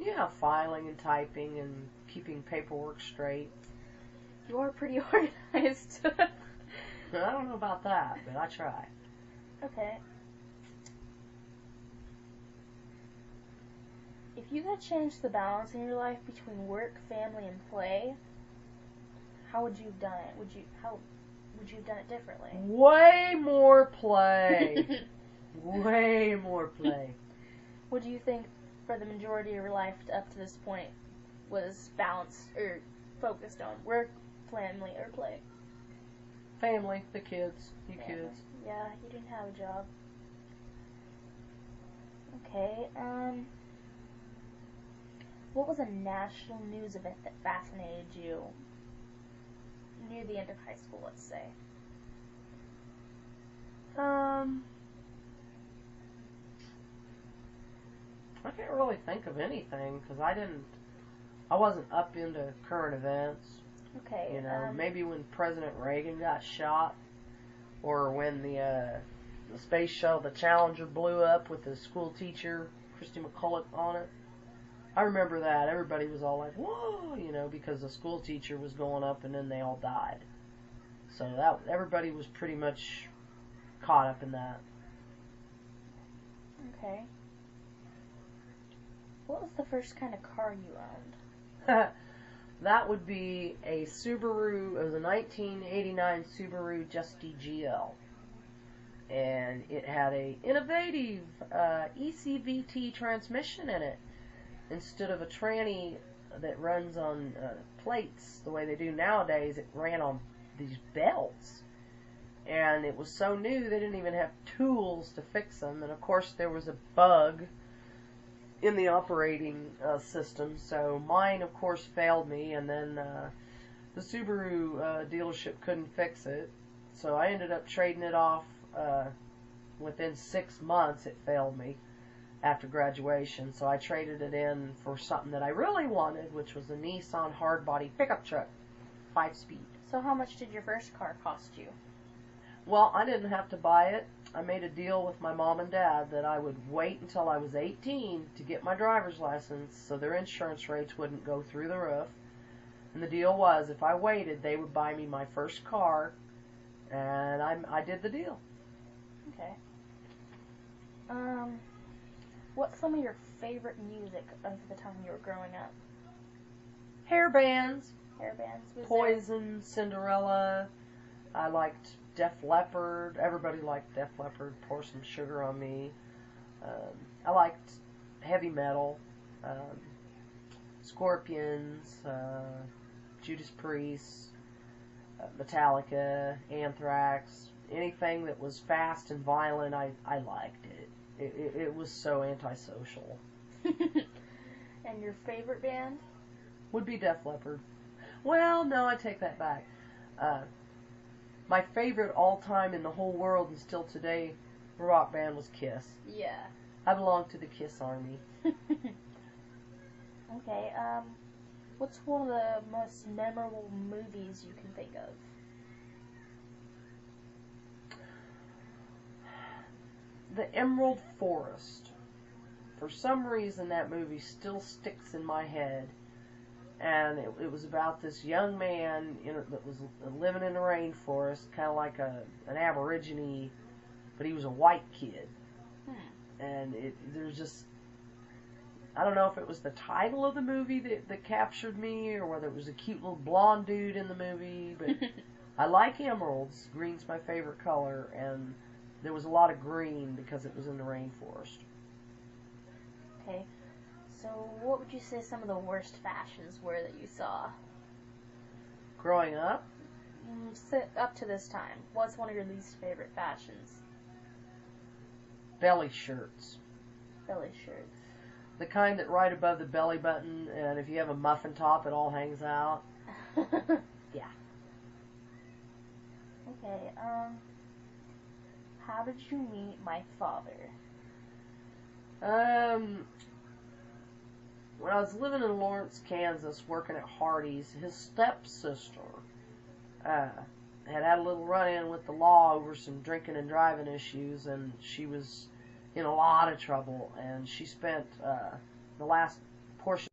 Yeah, filing and typing and keeping paperwork straight. You are pretty organized. I don't know about that, but I try. Okay. If you could change the balance in your life between work, family, and play, how would you have done it? How would you have done it differently? Way more play. Way more play. What do you think, for the majority of your life up to this point, was balanced or focused on? Work, family, or play? Family, the kids, you Family. kids. Yeah, you didn't have a job. Okay, what was a national news event that fascinated you near the end of high school, let's say? I can't really think of anything because I wasn't up into current events. Okay, You know, maybe when President Reagan got shot, or when the space shuttle, the Challenger, blew up with the school teacher Christy McCulloch on it. I remember that. Everybody was all like, "Whoa!" You know, because the school teacher was going up, and then they all died. So that everybody was pretty much caught up in that. Okay. What was the first kind of car you owned? That would be a Subaru. It was a 1989 Subaru Justy GL, and it had a innovative ECVT transmission in it instead of a tranny that runs on plates the way they do nowadays. It ran on these belts, and it was so new they didn't even have tools to fix them. And of course, there was a bug in the operating system, so mine, of course, failed me, and then the Subaru dealership couldn't fix it, so I ended up trading it off. Within 6 months, it failed me after graduation, so I traded it in for something that I really wanted, which was a Nissan hardbody pickup truck, 5-speed. So how much did your first car cost you? Well, I didn't have to buy it. I made a deal with my mom and dad that I would wait until I was 18 to get my driver's license so their insurance rates wouldn't go through the roof. And the deal was, if I waited, they would buy me my first car, and I did the deal. Okay. What's some of your favorite music of the time you were growing up? Hair bands. Hair bands? Poison, Cinderella. I liked Def Leppard. Everybody liked Def Leppard. Pour Some Sugar on Me. I liked heavy metal. Scorpions. Judas Priest. Metallica. Anthrax. Anything that was fast and violent, I liked it. It was so antisocial. And your favorite band? Would be Def Leppard. Well, no, I take that back. My favorite all-time in the whole world and still today rock band was Kiss. Yeah. I belong to the Kiss Army. Okay, what's one of the most memorable movies you can think of? The Emerald Forest. For some reason, that movie still sticks in my head. And it was about this young man that was living in the rainforest, kind of like an aborigine, but he was a white kid. And there's just, I don't know if it was the title of the movie that captured me, or whether it was a cute little blonde dude in the movie, but I like emeralds. Green's my favorite color, and there was a lot of green because it was in the rainforest. Okay. So, what would you say some of the worst fashions were that you saw? Growing up? Up to this time. What's one of your least favorite fashions? Belly shirts. Belly shirts. The kind that right above the belly button, and if you have a muffin top, it all hangs out. Yeah. Okay, how did you meet my father? When I was living in Lawrence, Kansas, working at Hardee's, his stepsister had a little run-in with the law over some drinking and driving issues, and she was in a lot of trouble, and she spent the last portion